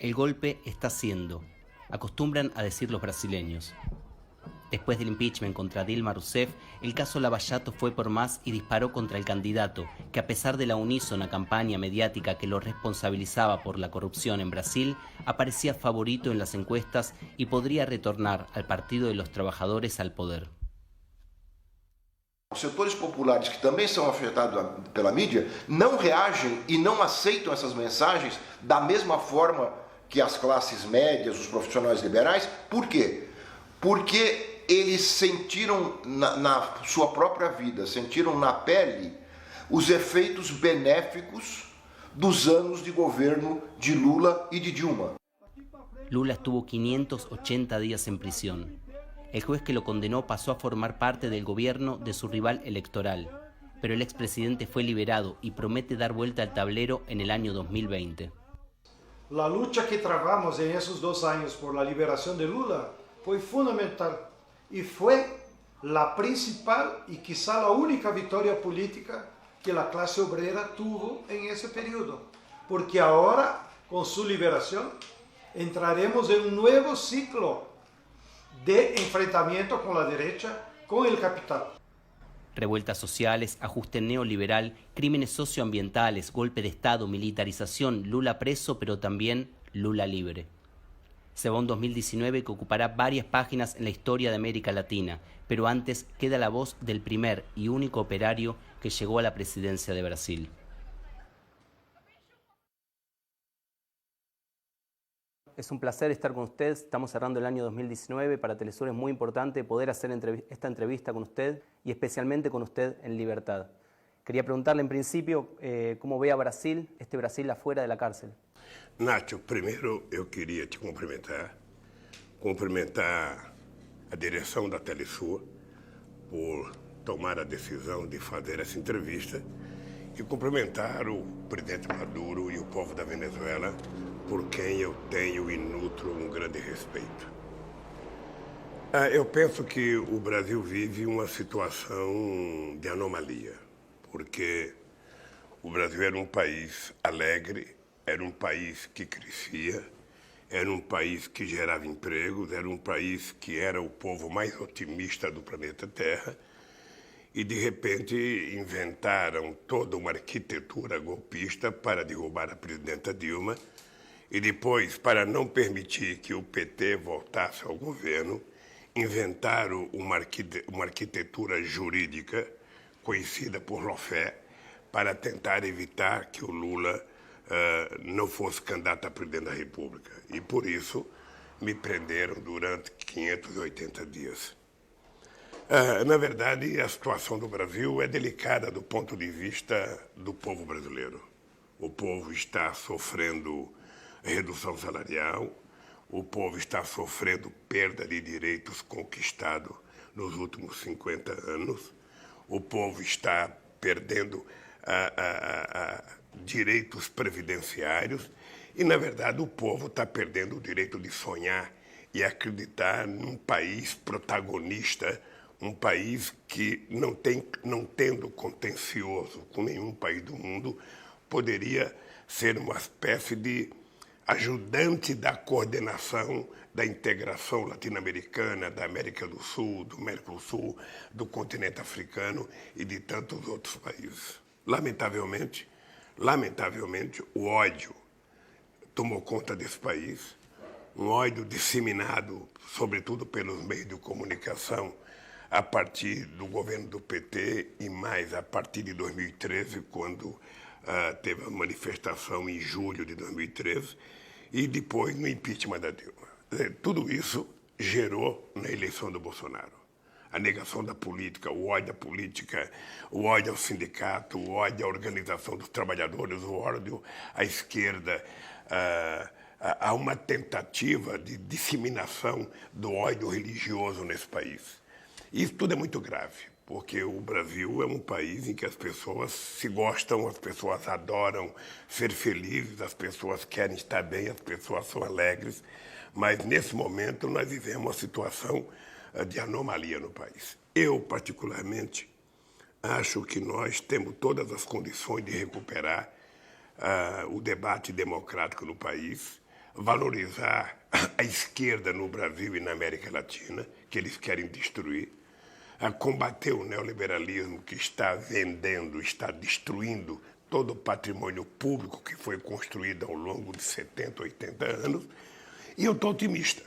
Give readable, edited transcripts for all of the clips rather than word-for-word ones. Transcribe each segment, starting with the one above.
El golpe está siendo, acostumbran a decir los brasileños. Después del impeachment contra Dilma Rousseff, el caso Lava Jato fue por más y disparó contra el candidato, que a pesar de la unísona campaña mediática que lo responsabilizaba por la corrupción en Brasil, aparecía favorito en las encuestas y podría retornar al Partido de los Trabajadores al poder. Os setores populares que também são afetados pela mídia não reagem e não aceitam essas mensagens da mesma forma que as classes médias, os profissionais liberais. Por quê? Porque eles sentiram na sua própria vida, sentiram na pele os efeitos benéficos dos anos de governo de Lula e de Dilma. Lula estuvo 580 días en prisión. El juez que lo condenó pasó a formar parte del gobierno de su rival electoral, pero el expresidente fue liberado y promete dar vuelta al tablero en el año 2020. La lucha que travamos en esos 2 años por la liberación de Lula fue fundamental y fue la principal y quizá la única victoria política que la clase obrera tuvo en ese periodo, porque ahora, con su liberación, entraremos en un nuevo ciclo de enfrentamiento con la derecha, con el capital. Revueltas sociales, ajuste neoliberal, crímenes socioambientales, golpe de Estado, militarización, Lula preso, pero también Lula libre. Se va un 2019 que ocupará varias páginas en la historia de América Latina, pero antes queda la voz del primer y único operario que llegó a la presidencia de Brasil. Es un placer estar con usted. Estamos cerrando el año 2019. Para Telesur es muy importante poder hacer esta entrevista con usted y especialmente con usted en libertad. Quería preguntarle en principio cómo ve a Brasil, este Brasil afuera de la cárcel. Nacho, primeiro eu queria te cumprimentar a direção da Telesur por tomar a decisão de fazer essa entrevista e cumprimentar o presidente Maduro e o povo da Venezuela, por quem eu tenho e nutro um grande respeito. Eu penso que o Brasil vive uma situação de anomalia, porque o Brasil era um país alegre, era um país que crescia, era um país que gerava empregos, era um país que era o povo mais otimista do planeta Terra, e de repente inventaram toda uma arquitetura golpista para derrubar a presidenta Dilma, e depois, para não permitir que o PT voltasse ao governo, inventaram uma arquitetura jurídica conhecida por Lawfare para tentar evitar que o Lula não fosse candidato a presidente da República. E por isso me prenderam durante 580 dias. Na verdade, a situação do Brasil é delicada do ponto de vista do povo brasileiro. O povo está sofrendo redução salarial, o povo está sofrendo perda de direitos conquistados nos últimos 50 anos, o povo está perdendo direitos previdenciários e, na verdade, o povo está perdendo o direito de sonhar e acreditar num país protagonista, um país que, não tendo contencioso com nenhum país do mundo, poderia ser uma espécie de ajudante da coordenação da integração latino-americana, da América do Sul, do Mercosul, do continente africano e de tantos outros países. Lamentavelmente, o ódio tomou conta desse país, um ódio disseminado, sobretudo pelos meios de comunicação, a partir do governo do PT e mais a partir de 2013, quando teve a manifestação em julho de 2013, e depois no impeachment da Dilma. Tudo isso gerou na eleição do Bolsonaro. A negação da política, o ódio à política, o ódio ao sindicato, o ódio à organização dos trabalhadores, o ódio à esquerda. Há uma tentativa de disseminação do ódio religioso nesse país. Isso tudo é muito grave, porque o Brasil é um país em que as pessoas se gostam, as pessoas adoram ser felizes, as pessoas querem estar bem, as pessoas são alegres, mas nesse momento nós vivemos uma situação de anomalia no país. Eu, particularmente, acho que nós temos todas as condições de recuperar o debate democrático no país, valorizar a esquerda no Brasil e na América Latina, que eles querem destruir, a combater o neoliberalismo que está vendendo, está destruindo todo o patrimônio público que foi construído ao longo de 70, 80 anos. E eu estou otimista.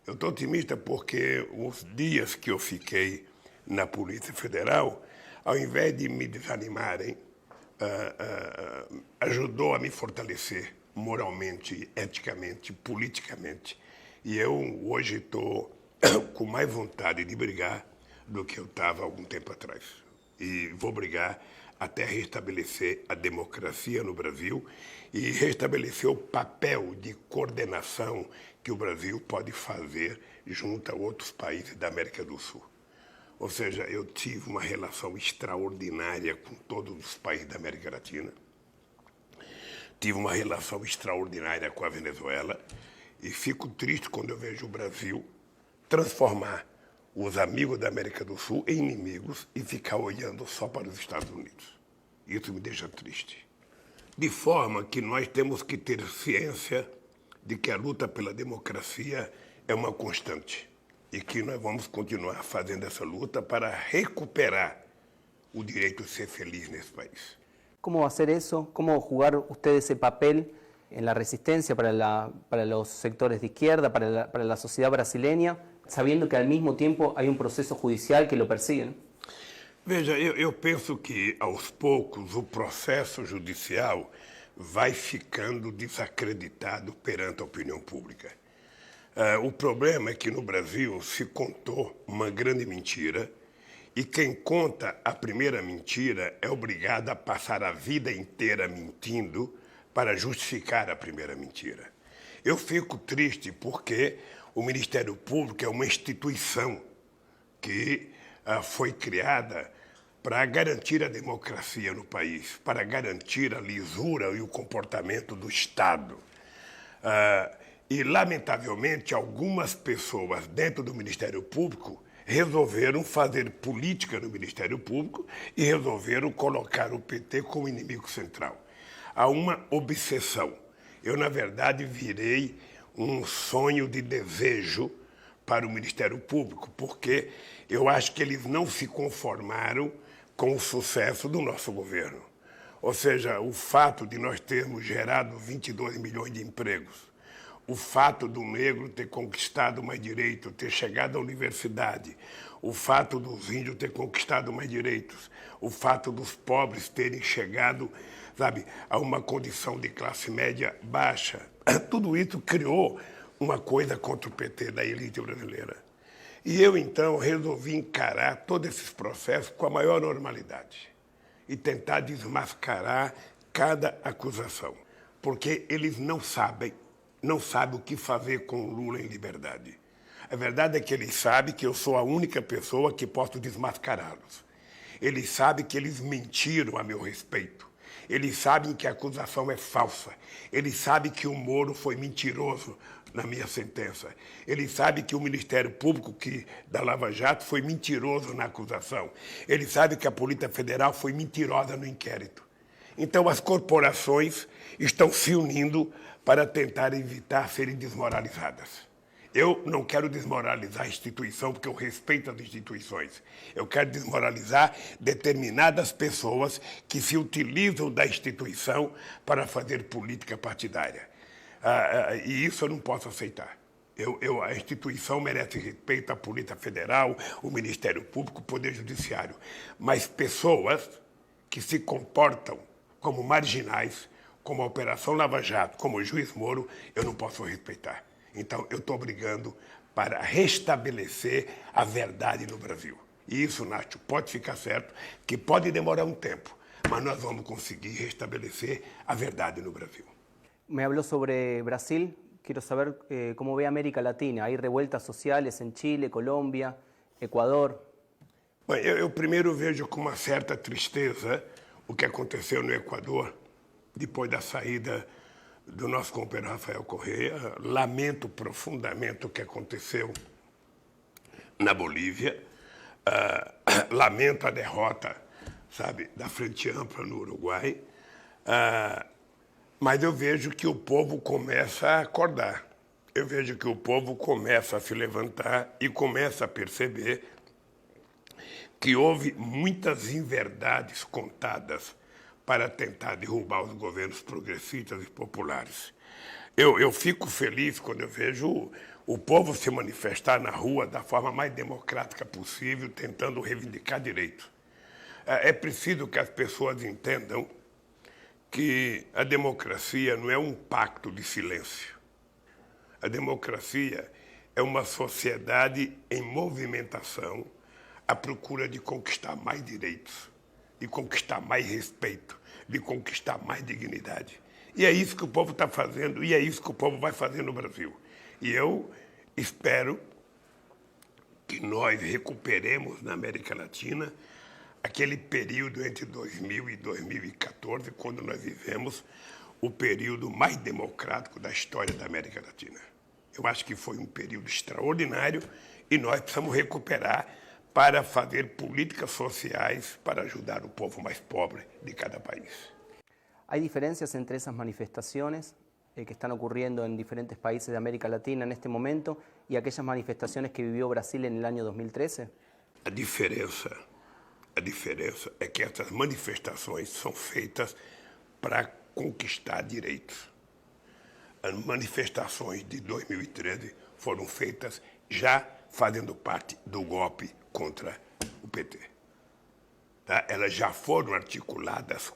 Eu estou otimista porque os dias que eu fiquei na Polícia Federal, ao invés de me desanimarem, ajudou a me fortalecer moralmente, eticamente, politicamente. E eu hoje estou com mais vontade de brigar do que eu estava há algum tempo atrás. E vou brigar até restabelecer a democracia no Brasil e restabelecer o papel de coordenação que o Brasil pode fazer junto a outros países da América do Sul. Ou seja, eu tive uma relação extraordinária com todos os países da América Latina. Tive uma relação extraordinária com a Venezuela e fico triste quando eu vejo o Brasil transformar os amigos da América do Sul em inimigos e ficar olhando só para os Estados Unidos. Isso me deixa triste. De forma que nós temos que ter ciência de que a luta pela democracia é uma constante e que nós vamos continuar fazendo essa luta para recuperar o direito de ser feliz nesse país. ¿Cómo va a hacer eso? ¿Cómo jugar usted ese papel en la resistencia para los sectores de izquierda, para la sociedad brasileña, sabiendo que al mismo tiempo hay un proceso judicial que lo persigue, ¿no? Veja, eu penso que, aos poucos, o processo judicial vai ficando desacreditado perante a opinião pública. O problema é que no Brasil se contou uma grande mentira e quem conta a primeira mentira é obrigado a passar a vida inteira mentindo para justificar a primeira mentira. Eu fico triste porque o Ministério Público é uma instituição que foi criada para garantir a democracia no país, para garantir a lisura e o comportamento do Estado. E, lamentavelmente, algumas pessoas dentro do Ministério Público resolveram fazer política no Ministério Público e resolveram colocar o PT como inimigo central. Há uma obsessão. Eu, na verdade, virei um sonho de desejo para o Ministério Público, porque eu acho que eles não se conformaram com o sucesso do nosso governo. Ou seja, o fato de nós termos gerado 22 milhões de empregos, o fato do negro ter conquistado mais direito, ter chegado à universidade, o fato dos índios ter conquistado mais direitos, o fato dos pobres terem chegado, sabe, a uma condição de classe média baixa, tudo isso criou uma coisa contra o PT da elite brasileira. E eu, então, resolvi encarar todos esses processos com a maior normalidade e tentar desmascarar cada acusação, porque eles não sabem o que fazer com o Lula em liberdade. A verdade é que eles sabem que eu sou a única pessoa que posso desmascará-los. Eles sabem que eles mentiram a meu respeito. Eles sabem que a acusação é falsa. Eles sabem que o Moro foi mentiroso na minha sentença. Eles sabem que o Ministério Público da Lava Jato foi mentiroso na acusação. Eles sabem que a Polícia Federal foi mentirosa no inquérito. Então, as corporações estão se unindo para tentar evitar serem desmoralizadas. Eu não quero desmoralizar a instituição, porque eu respeito as instituições. Eu quero desmoralizar determinadas pessoas que se utilizam da instituição para fazer política partidária. E isso eu não posso aceitar. A instituição merece respeito, a Polícia Federal, o Ministério Público, o Poder Judiciário. Mas pessoas que se comportam como marginais, como a Operação Lava Jato, como o juiz Moro, eu não posso respeitar. Então, eu estou brigando para restabelecer a verdade no Brasil. E isso, Nacho, pode ficar certo que pode demorar um tempo, mas nós vamos conseguir restabelecer a verdade no Brasil. Me habló sobre Brasil. Quiero saber cómo ve América Latina. Hay revueltas sociales en Chile, Colômbia, Equador. Bom, eu primeiro vejo com uma certa tristeza o que aconteceu no Equador, depois da saída do nosso companheiro Rafael Correa. Lamento profundamente o que aconteceu na Bolívia. Lamento a derrota, sabe, da Frente Ampla no Uruguai. Mas eu vejo que o povo começa a acordar. Eu vejo que o povo começa a se levantar e começa a perceber que houve muitas inverdades contadas para tentar derrubar os governos progressistas e populares. Eu fico feliz quando eu vejo o povo se manifestar na rua da forma mais democrática possível, tentando reivindicar direitos. É preciso que as pessoas entendam que a democracia não é um pacto de silêncio. A democracia é uma sociedade em movimentação à procura de conquistar mais direitos, de conquistar mais respeito, de conquistar mais dignidade. E é isso que o povo está fazendo, e é isso que o povo vai fazer no Brasil. E eu espero que nós recuperemos na América Latina aquele período entre 2000 e 2014, quando nós vivemos o período mais democrático da história da América Latina. Eu acho que foi um período extraordinário e nós precisamos recuperar para fazer políticas sociais para ajudar o povo mais pobre de cada país. ¿Hay diferencias entre esas manifestaciones que están ocurriendo en diferentes países de América Latina en este momento y aquellas manifestaciones que vivió Brasil en el año 2013? A diferença é que essas manifestações são feitas para conquistar direitos. As manifestações de 2013 foram feitas já fazendo parte do golpe contra o PT. Tá? Elas já foram articuladas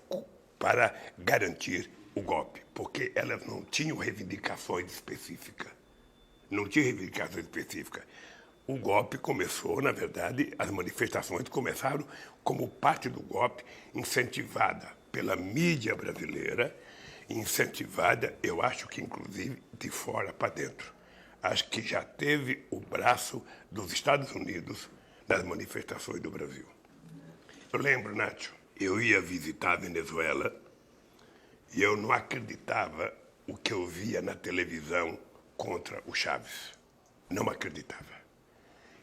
para garantir o golpe, porque elas não tinham reivindicações específicas. Não tinha reivindicações específicas. O golpe começou, na verdade, as manifestações começaram como parte do golpe, incentivada pela mídia brasileira, incentivada, eu acho que inclusive de fora para dentro. Acho que já teve o braço dos Estados Unidos nas manifestações do Brasil. Eu lembro, Nacho, eu ia visitar a Venezuela e eu não acreditava o que eu via na televisão contra o Chávez. Não acreditava.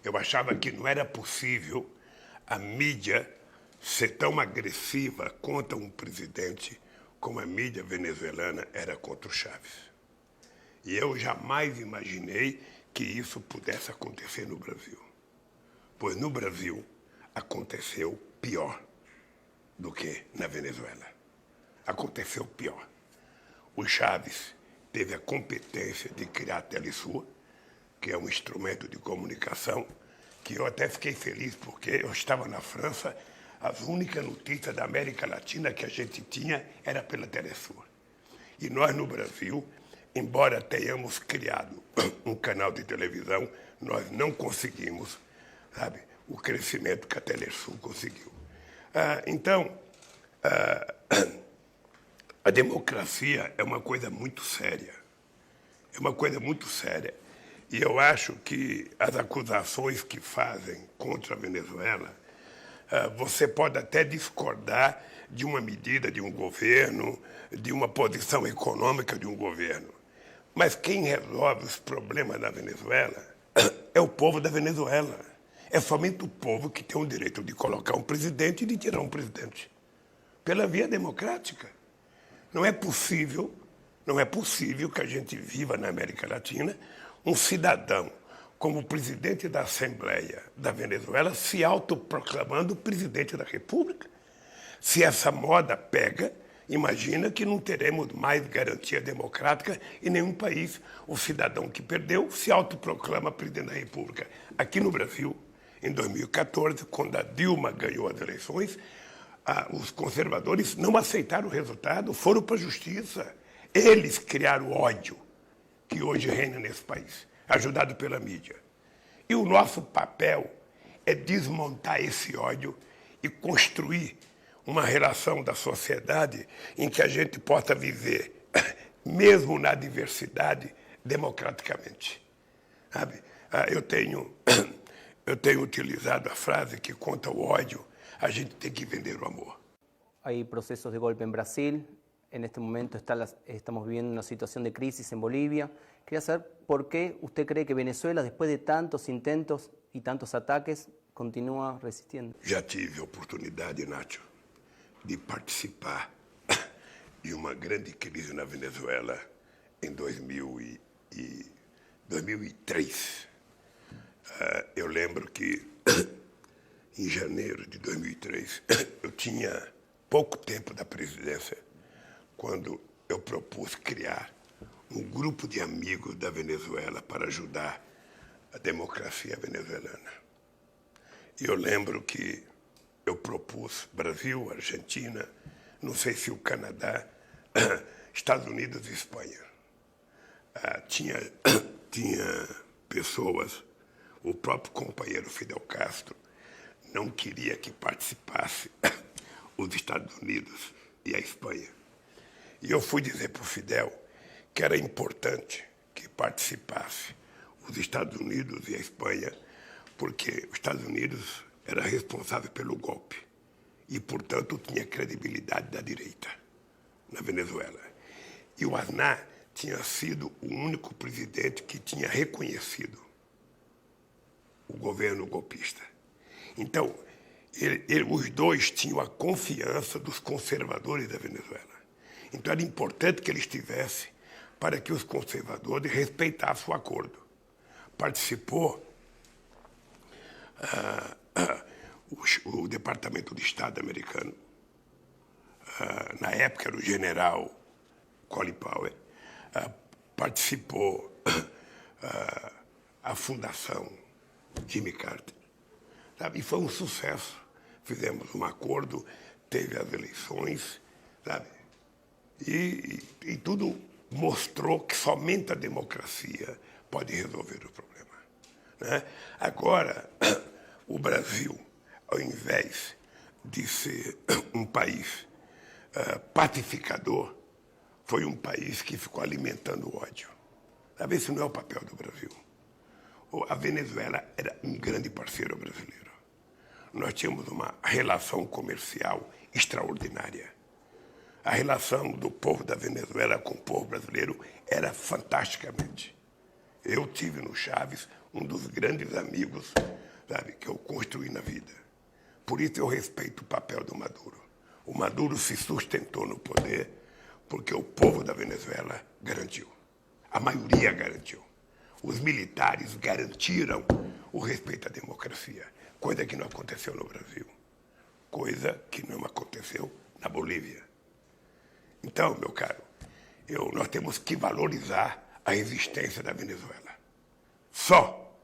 Eu achava que não era possível a mídia ser tão agressiva contra um presidente como a mídia venezuelana era contra o Chávez. E eu jamais imaginei que isso pudesse acontecer no Brasil. Pois no Brasil aconteceu pior do que na Venezuela. Aconteceu pior. O Chávez teve a competência de criar a Telesur, que é um instrumento de comunicação, que eu até fiquei feliz, porque eu estava na França, as únicas notícias da América Latina que a gente tinha era pela Telesur. E nós, no Brasil, embora tenhamos criado um canal de televisão, nós não conseguimos, sabe, o crescimento que a Telesur conseguiu. Então, a democracia é uma coisa muito séria. É uma coisa muito séria. E eu acho que as acusações que fazem contra a Venezuela, você pode até discordar de uma medida de um governo, de uma posição econômica de um governo. Mas quem resolve os problemas da Venezuela é o povo da Venezuela. É somente o povo que tem o direito de colocar um presidente e de tirar um presidente. Pela via democrática. Não é possível que a gente viva na América Latina um cidadão como o presidente da Assembleia da Venezuela se autoproclamando presidente da República. Se essa moda pega, imagina que não teremos mais garantia democrática em nenhum país. O cidadão que perdeu se autoproclama presidente da República. Aqui no Brasil, em 2014, quando a Dilma ganhou as eleições, os conservadores não aceitaram o resultado, foram para a justiça. Eles criaram o ódio que hoje reina nesse país, ajudado pela mídia. E o nosso papel é desmontar esse ódio e construir uma relação da sociedade em que a gente possa viver, mesmo na diversidade, democraticamente. Sabe? Eu tenho utilizado a frase que contra o ódio, a gente tem que vender o amor. Hay procesos de golpe en Brasil. En este momento estamos viviendo una situación de crisis en Bolivia. Quería saber por qué usted cree que Venezuela, después de tantos intentos y tantos ataques, continúa resistiendo. Já tive a oportunidade, Nacho, de participar e uma grande crise na Venezuela em 2003. Eu lembro que em janeiro de 2003, eu tinha pouco tempo da presidência, quando eu propus criar um grupo de amigos da Venezuela para ajudar a democracia venezuelana. E eu lembro que eu propus Brasil, Argentina, não sei se o Canadá, Estados Unidos e Espanha. Tinha pessoas, o próprio companheiro Fidel Castro não queria que participasse os Estados Unidos e a Espanha. E eu fui dizer para o Fidel que era importante que participasse os Estados Unidos e a Espanha, porque os Estados Unidos era responsável pelo golpe e, portanto, tinha credibilidade da direita na Venezuela. E o Aznar tinha sido o único presidente que tinha reconhecido o governo golpista. Então, os dois tinham a confiança dos conservadores da Venezuela. Então, era importante que ele estivesse para que os conservadores respeitassem o acordo. Participou o Departamento de Estado americano, na época era o general Colin Powell, participou a Fundação Jimmy Carter, sabe? E foi um sucesso. Fizemos um acordo, teve as eleições, sabe? E tudo mostrou que somente a democracia pode resolver o problema, né? Agora, o Brasil, ao invés de ser um país pacificador, foi um país que ficou alimentando o ódio. Sabe, esse não é o papel do Brasil. A Venezuela era um grande parceiro brasileiro. Nós tínhamos uma relação comercial extraordinária. A relação do povo da Venezuela com o povo brasileiro era fantasticamente. Eu tive no Chaves um dos grandes amigos, sabe, que eu construí na vida. Por isso eu respeito o papel do Maduro. O Maduro se sustentou no poder porque o povo da Venezuela garantiu. A maioria garantiu. Os militares garantiram o respeito à democracia, coisa que não aconteceu no Brasil, coisa que não aconteceu na Bolívia. Então, meu caro, nós temos que valorizar a existência da Venezuela. Só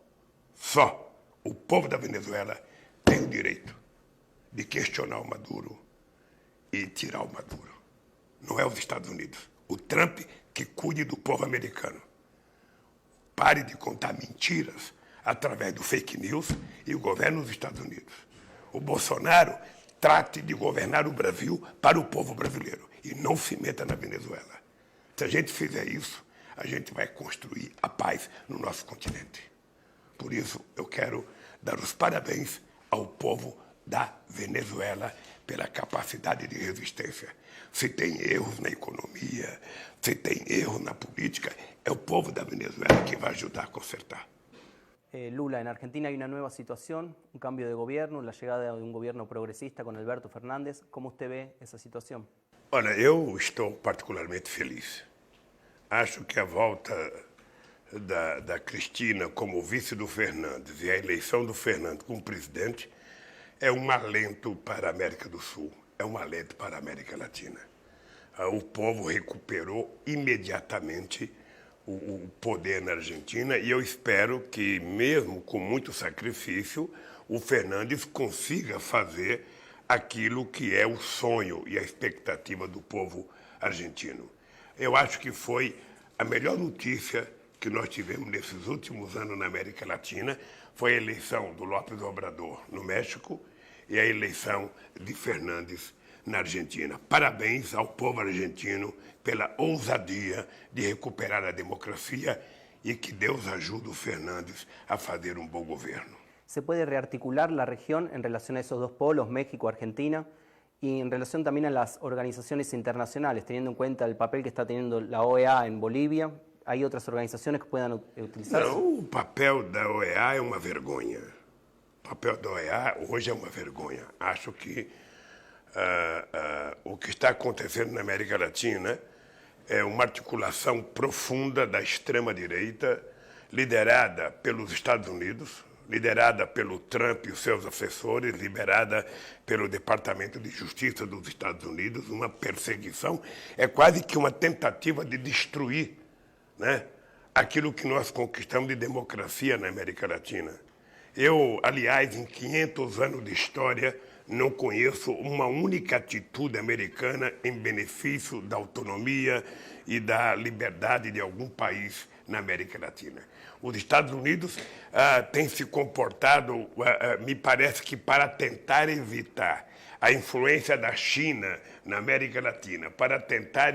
o povo da Venezuela tem o direito de questionar o Maduro e tirar o Maduro. Não é os Estados Unidos. O Trump que cuide do povo americano. Pare de contar mentiras através do fake news e o governo dos Estados Unidos. O Bolsonaro trate de governar o Brasil para o povo brasileiro e não se meta na Venezuela. Se a gente fizer isso, a gente vai construir a paz no nosso continente. Por isso, eu quero dar os parabéns ao povo da Venezuela pela capacidade de resistência. Se tem erros na economia, se tem erros na política, é o povo da Venezuela que vai ajudar a consertar. Lula, en Argentina hay una nueva situación, un cambio de gobierno, la llegada de un gobierno progresista con Alberto Fernández. ¿Cómo usted ve esa situación? Olha, eu estou particularmente feliz. Acho que a volta da Cristina como vice do Fernandes e a eleição do Fernandes como presidente é um alento para a América do Sul, é um alento para a América Latina. O povo recuperou imediatamente o poder na Argentina e eu espero que, mesmo com muito sacrifício, o Fernandes consiga fazer aquilo que é o sonho e a expectativa do povo argentino. Eu acho que foi a melhor notícia que nós tivemos nesses últimos anos na América Latina, foi a eleição do López Obrador no México e a eleição de Fernandes na Argentina. Parabéns ao povo argentino pela ousadia de recuperar a democracia e que Deus ajude o Fernandes a fazer um bom governo. ¿Se puede rearticular la región en relación a esos dos polos, México, Argentina, y en relación también a las organizaciones internacionales, teniendo en cuenta el papel que está teniendo la OEA en Bolivia? ¿Hay otras organizaciones que puedan utilizar? Não, o papel da OEA é uma vergonha. O papel da OEA hoje é uma vergonha. Acho que o que está acontecendo na América Latina é uma articulação profunda da extrema-direita, liderada pelos Estados Unidos, liderada pelo Trump e os seus assessores, liderada pelo Departamento de Justiça dos Estados Unidos, uma perseguição, é quase que uma tentativa de destruir, né, aquilo que nós conquistamos de democracia na América Latina. Eu, aliás, em 500 anos de história, não conheço uma única atitude americana em benefício da autonomia e da liberdade de algum país na América Latina. Os Estados Unidos têm se comportado, me parece que para tentar evitar a influência da China na América Latina, para tentar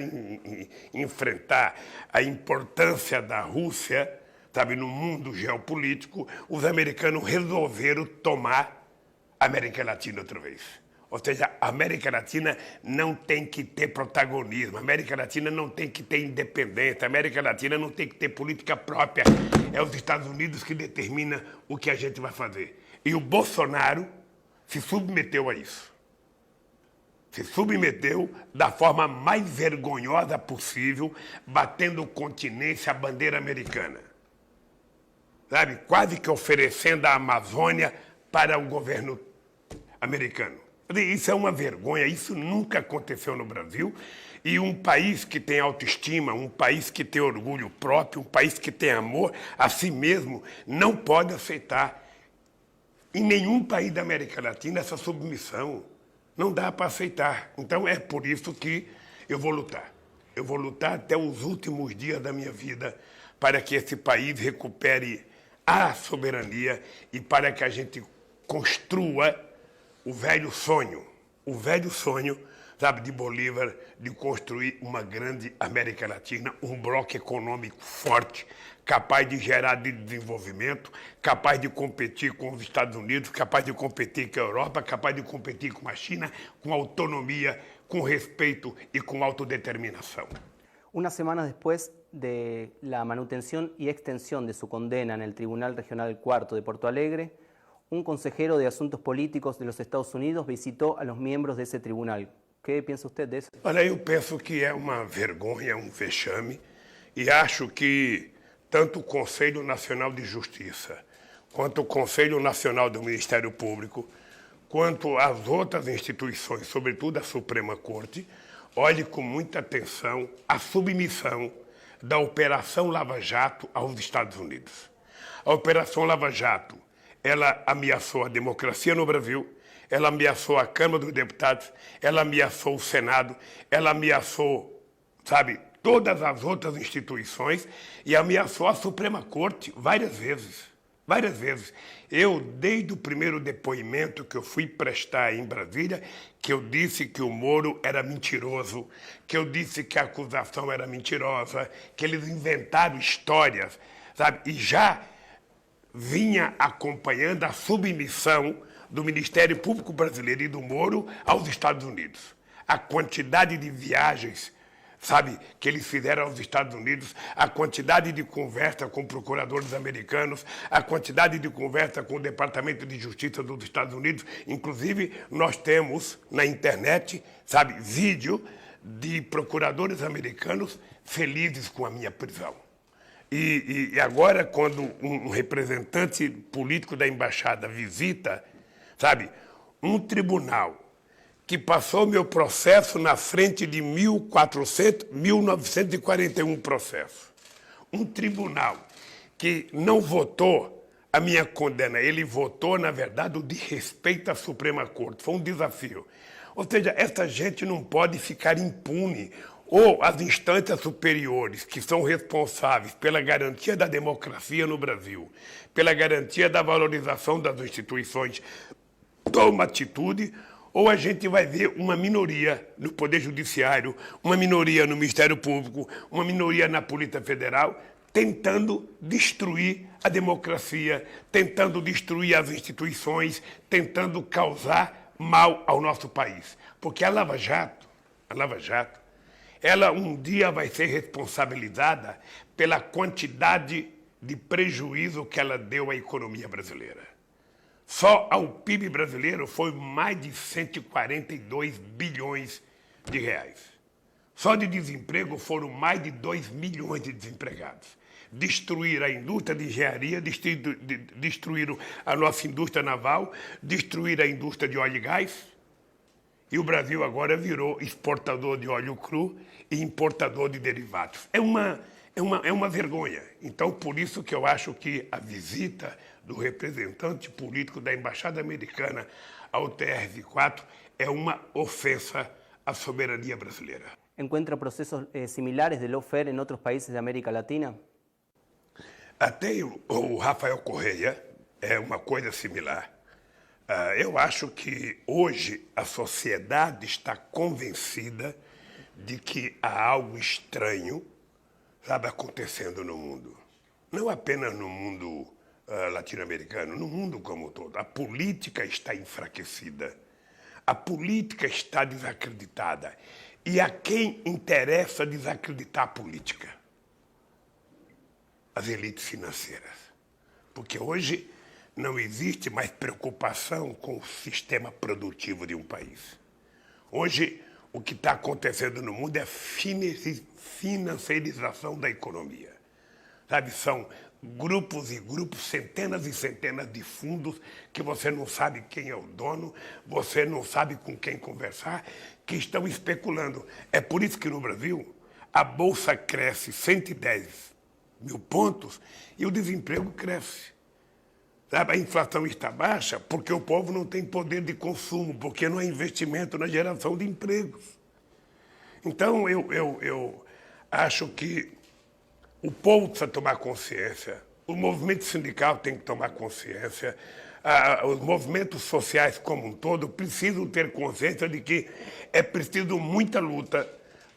enfrentar a importância da Rússia, sabe, no mundo geopolítico, os americanos resolveram tomar a América Latina outra vez. Ou seja, a América Latina não tem que ter protagonismo, a América Latina não tem que ter independência, a América Latina não tem que ter política própria. É os Estados Unidos que determinam o que a gente vai fazer. E o Bolsonaro se submeteu a isso. Se submeteu da forma mais vergonhosa possível, batendo continência à bandeira americana. Sabe? Quase que oferecendo a Amazônia para o governo americano. Isso é uma vergonha, isso nunca aconteceu no Brasil. E um país que tem autoestima, um país que tem orgulho próprio, um país que tem amor a si mesmo, não pode aceitar em nenhum país da América Latina essa submissão. Não dá para aceitar. Então é por isso que eu vou lutar. Eu vou lutar até os últimos dias da minha vida para que esse país recupere a soberania e para que a gente construa o velho sonho, sabe, de Bolívar, de construir uma grande América Latina, um bloco econômico forte, capaz de gerar desenvolvimento, capaz de competir com os Estados Unidos, capaz de competir com a Europa, capaz de competir com a China, com autonomia, com respeito y con autodeterminación. Unas semanas después de la manutención y extensión de su condena en el Tribunal Regional Cuarto de Porto Alegre, un consejero de Asuntos Políticos de los Estados Unidos visitó a los miembros de ese tribunal. ¿Qué piensa usted de eso? Olha, eu penso que é uma vergonha, um vexame, e acho que tanto o Conselho Nacional de Justiça, quanto o Conselho Nacional do Ministério Público, quanto as outras instituições, sobretudo a Suprema Corte, olhe com muita atenção a submissão da Operação Lava Jato aos Estados Unidos. A Operação Lava Jato, ela ameaçou a democracia no Brasil, ela ameaçou a Câmara dos Deputados, ela ameaçou o Senado, ela ameaçou, sabe, todas as outras instituições e ameaçou a Suprema Corte várias vezes. Várias vezes. Eu, desde o primeiro depoimento que eu fui prestar em Brasília, que eu disse que o Moro era mentiroso, que eu disse que a acusação era mentirosa, que eles inventaram histórias, sabe? E já vinha acompanhando a submissão do Ministério Público Brasileiro e do Moro aos Estados Unidos. A quantidade de viagens, sabe, que eles fizeram aos Estados Unidos, a quantidade de conversa com procuradores americanos, a quantidade de conversa com o Departamento de Justiça dos Estados Unidos. Inclusive, nós temos na internet, sabe, vídeo de procuradores americanos felizes com a minha prisão. E agora, quando um representante político da embaixada visita, sabe, um tribunal que passou meu processo na frente de 1941 processos. Um tribunal que não votou a minha condena, ele votou, na verdade, o de respeito à Suprema Corte. Foi um desafio. Ou seja, essa gente não pode ficar impune. Ou as instâncias superiores que são responsáveis pela garantia da democracia no Brasil, pela garantia da valorização das instituições, toma atitude, ou a gente vai ver uma minoria no Poder Judiciário, uma minoria no Ministério Público, uma minoria na Polícia Federal, tentando destruir a democracia, tentando destruir as instituições, tentando causar mal ao nosso país. Porque a Lava Jato, ela um dia vai ser responsabilizada pela quantidade de prejuízo que ela deu à economia brasileira. Só ao PIB brasileiro foi mais de 142 bilhões de reais. Só de desemprego foram mais de 2 milhões de desempregados. Destruíram a indústria de engenharia, destruíram a nossa indústria naval, destruíram a indústria de óleo e gás. E o Brasil agora virou exportador de óleo cru e importador de derivados. É uma vergonha. Então, por isso que eu acho que a visita do representante político da Embaixada Americana ao TRF4 é uma ofensa à soberania brasileira. ¿Encuentra procesos similares de lawfare en otros países de América Latina? Até o Rafael Correia é uma coisa similar. Eu acho que hoje a sociedade está convencida de que há algo estranho, sabe, acontecendo no mundo. Não apenas no mundo latino-americano, no mundo como um todo. A política está enfraquecida. A política está desacreditada. E a quem interessa desacreditar a política? As elites financeiras. Porque hoje não existe mais preocupação com o sistema produtivo de um país. Hoje, o que está acontecendo no mundo é a financiarização da economia. Sabe, são grupos e grupos, centenas e centenas de fundos que você não sabe quem é o dono, você não sabe com quem conversar, que estão especulando. É por isso que no Brasil a Bolsa cresce 110 mil pontos e o desemprego cresce. Sabe, a inflação está baixa porque o povo não tem poder de consumo, porque não há investimento na geração de empregos. Então, eu acho que o povo precisa tomar consciência, o movimento sindical tem que tomar consciência, os movimentos sociais como um todo precisam ter consciência de que é preciso muita luta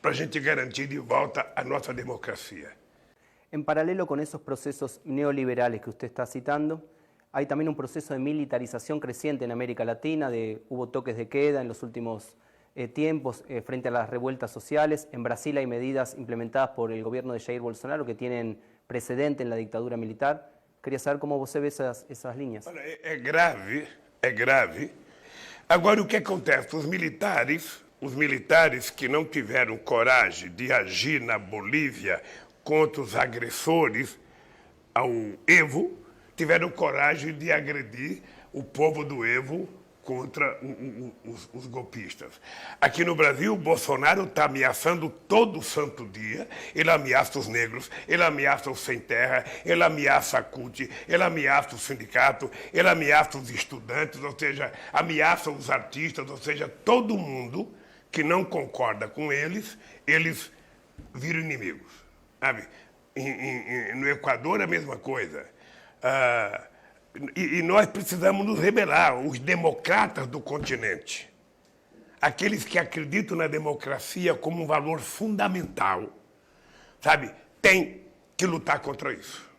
para a gente garantir de volta a nossa democracia. En paralelo con esos procesos neoliberales que usted está citando, hay también un proceso de militarización creciente en América Latina, hubo toques de queda en los últimos tiempos frente a las revueltas sociales. En Brasil hay medidas implementadas por el gobierno de Jair Bolsonaro que tienen precedente en la dictadura militar. Quería saber cómo você vê esas líneas. Olha, é grave. Agora, o que acontece? Os militares que não tiveram coragem de agir na Bolívia contra os agressores ao Evo, tiveram coragem de agredir o povo do Evo contra os golpistas. Aqui no Brasil, o Bolsonaro está ameaçando todo santo dia. Ele ameaça os negros, ele ameaça os sem terra, ele ameaça a CUT, ele ameaça o sindicato, ele ameaça os estudantes, ou seja, ameaça os artistas, ou seja, todo mundo que não concorda com eles viram inimigos. Sabe? No Equador, a mesma coisa. E nós precisamos nos rebelar, os democratas do continente, aqueles que acreditam na democracia como um valor fundamental, sabe, tem que lutar contra isso.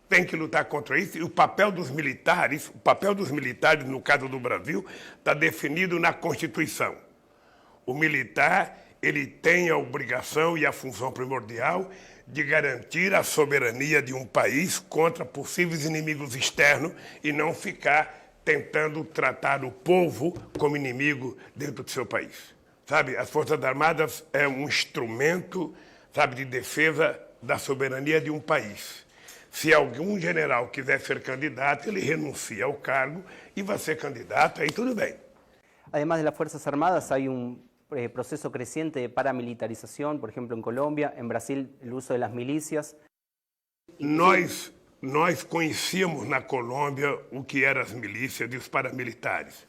Tem que lutar contra isso. E o papel dos militares, no caso do Brasil, está definido na Constituição. O militar, ele tem a obrigação e a função primordial de garantir a soberania de um país contra possíveis inimigos externos e não ficar tentando tratar o povo como inimigo dentro do seu país. Sabe, as Forças Armadas é um instrumento, sabe, de defesa da soberania de um país. Se algum general quiser ser candidato, ele renuncia ao cargo e vai ser candidato, aí tudo bem. Además de las Fuerzas Armadas, hay un proceso creciente de paramilitarización, por ejemplo en Colombia, en Brasil el uso de las milicias. Nós conhecíamos na Colômbia o que eram as milícias e os paramilitares.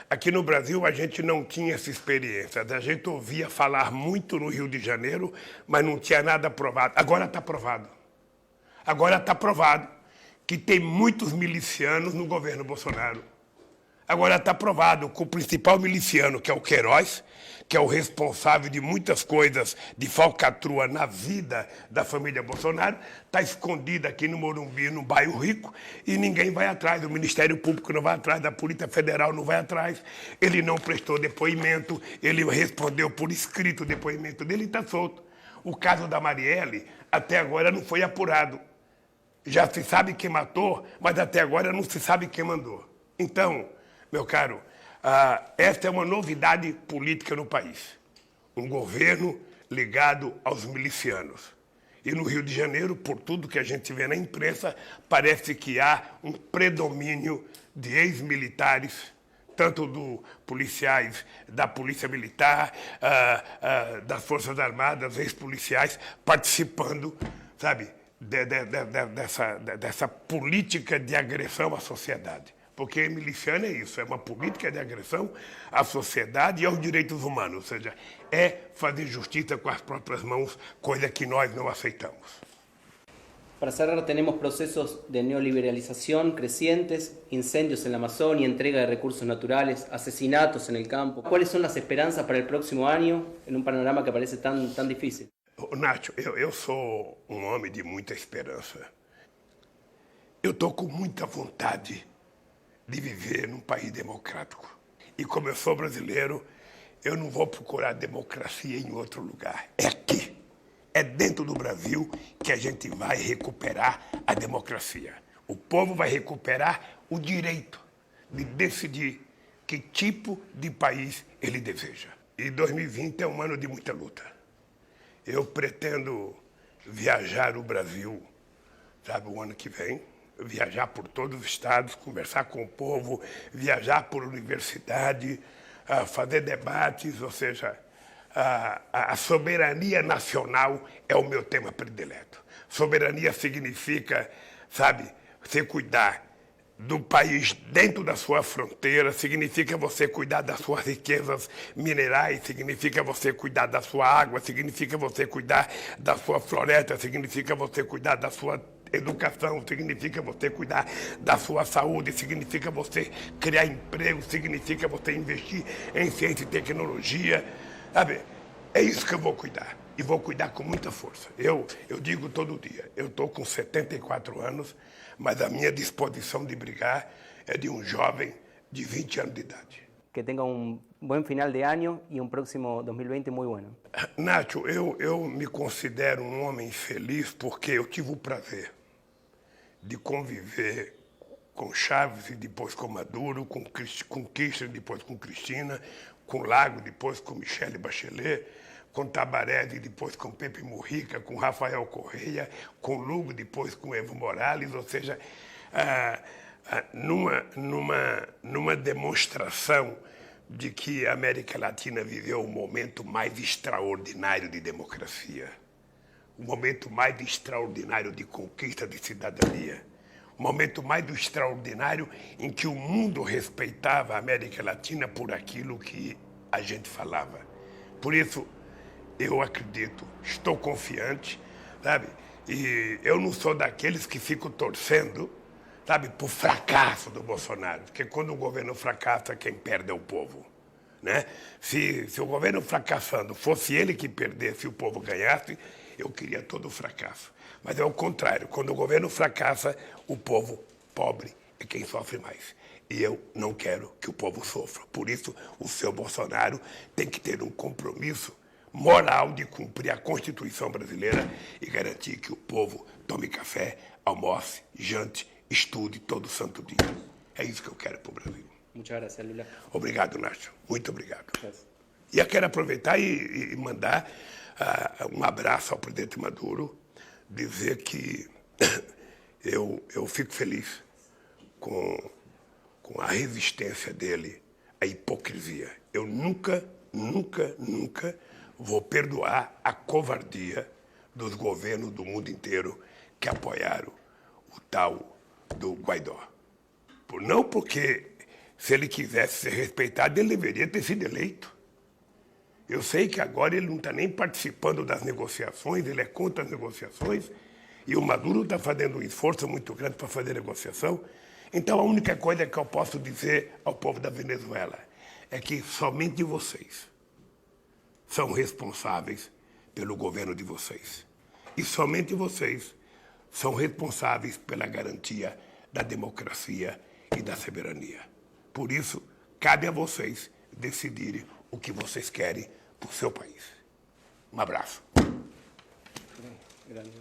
Aqui no Brasil a gente não tinha essa experiência. A gente ouvia falar muito no Rio de Janeiro, mas não tinha nada provado. Agora está provado. Agora está provado que tem muitos milicianos no governo Bolsonaro. Agora está provado que o principal miliciano, que é o Queiroz, que é o responsável de muitas coisas de falcatrua na vida da família Bolsonaro, está escondido aqui no Morumbi, no bairro Rico, e ninguém vai atrás. O Ministério Público não vai atrás, a Polícia Federal não vai atrás. Ele não prestou depoimento, ele respondeu por escrito o depoimento dele e está solto. O caso da Marielle, até agora, não foi apurado. Já se sabe quem matou, mas até agora não se sabe quem mandou. Então, meu caro, esta é uma novidade política no país. Um governo ligado aos milicianos. E no Rio de Janeiro, por tudo que a gente vê na imprensa, parece que há um predomínio de ex-militares, tanto policiais da Polícia Militar, das Forças Armadas, ex-policiais, participando, sabe, dessa política de agressão à sociedade. Porque miliciano é isso, é uma política de agressão à sociedade e aos direitos humanos, ou seja, é fazer justiça com as próprias mãos, coisa que nós não aceitamos. Para cerrar, tenemos procesos de neoliberalización crecientes, incendios en la Amazonia, entrega de recursos naturales, asesinatos en el campo. ¿Cuáles son las esperanzas para el próximo año en un panorama que parece tan difícil? Nacho, eu sou um homem de muita esperança. Eu estou com muita vontade de viver num país democrático. E como eu sou brasileiro, eu não vou procurar democracia em outro lugar. É aqui, é dentro do Brasil que a gente vai recuperar a democracia. O povo vai recuperar o direito de decidir que tipo de país ele deseja. E 2020 é um ano de muita luta. Eu pretendo viajar o Brasil, sabe, o ano que vem, viajar por todos os estados, conversar com o povo, viajar por universidade, fazer debates, ou seja, a soberania nacional é o meu tema predileto. Soberania significa, sabe, você cuidar do país dentro da sua fronteira, significa você cuidar das suas riquezas minerais, significa você cuidar da sua água, significa você cuidar da sua floresta, significa você cuidar da sua educação, significa você cuidar da sua saúde, significa você criar emprego, significa você investir em ciência e tecnologia. Sabe? É isso que eu vou cuidar. E vou cuidar com muita força. Eu digo todo dia, eu estou com 74 anos, mas a minha disposição de brigar é de um jovem de 20 anos de idade. Que tenga un buen final de año y un próximo 2020 muy bueno. Nacho, eu me considero um homem feliz porque eu tive o prazer de conviver com Chaves e depois com Maduro, com Kirchner, depois com Cristina, com Lago, depois com Michelle Bachelet, com Tabaré e depois com Pepe Mujica, com Rafael Correia, com Lugo, depois com Evo Morales, ou seja, numa demonstração de que a América Latina viveu um momento mais extraordinário de democracia, o momento mais extraordinário de conquista de cidadania, o momento mais extraordinário em que o mundo respeitava a América Latina por aquilo que a gente falava. Por isso, eu acredito, estou confiante, sabe? E eu não sou daqueles que ficam torcendo, sabe, por fracasso do Bolsonaro, porque quando o governo fracassa, quem perde é o povo, né? Se o governo fracassando fosse ele que perdesse e o povo ganhasse, eu queria todo o fracasso. Mas é o contrário, quando o governo fracassa, o povo pobre é quem sofre mais. E eu não quero que o povo sofra. Por isso, o seu Bolsonaro tem que ter um compromisso moral de cumprir a Constituição brasileira e garantir que o povo tome café, almoce, jante, estude todo santo dia. É isso que eu quero para o Brasil. Muchas gracias, Lula. Obrigado, Nacho. Muito obrigado. Gracias. E eu quero aproveitar e mandar um abraço ao presidente Maduro, dizer que eu fico feliz com a resistência dele à hipocrisia. Eu nunca vou perdoar a covardia dos governos do mundo inteiro que apoiaram o tal do Guaidó. Não porque, se ele quisesse ser respeitado, ele deveria ter sido eleito. Eu sei que agora ele não está nem participando das negociações, ele é contra as negociações, e o Maduro está fazendo um esforço muito grande para fazer negociação. Então, a única coisa que eu posso dizer ao povo da Venezuela é que somente vocês são responsáveis pelo governo de vocês. E somente vocês são responsáveis pela garantia da democracia e da soberania. Por isso, cabe a vocês decidirem o que vocês querem para o seu país. Um abraço. Grande.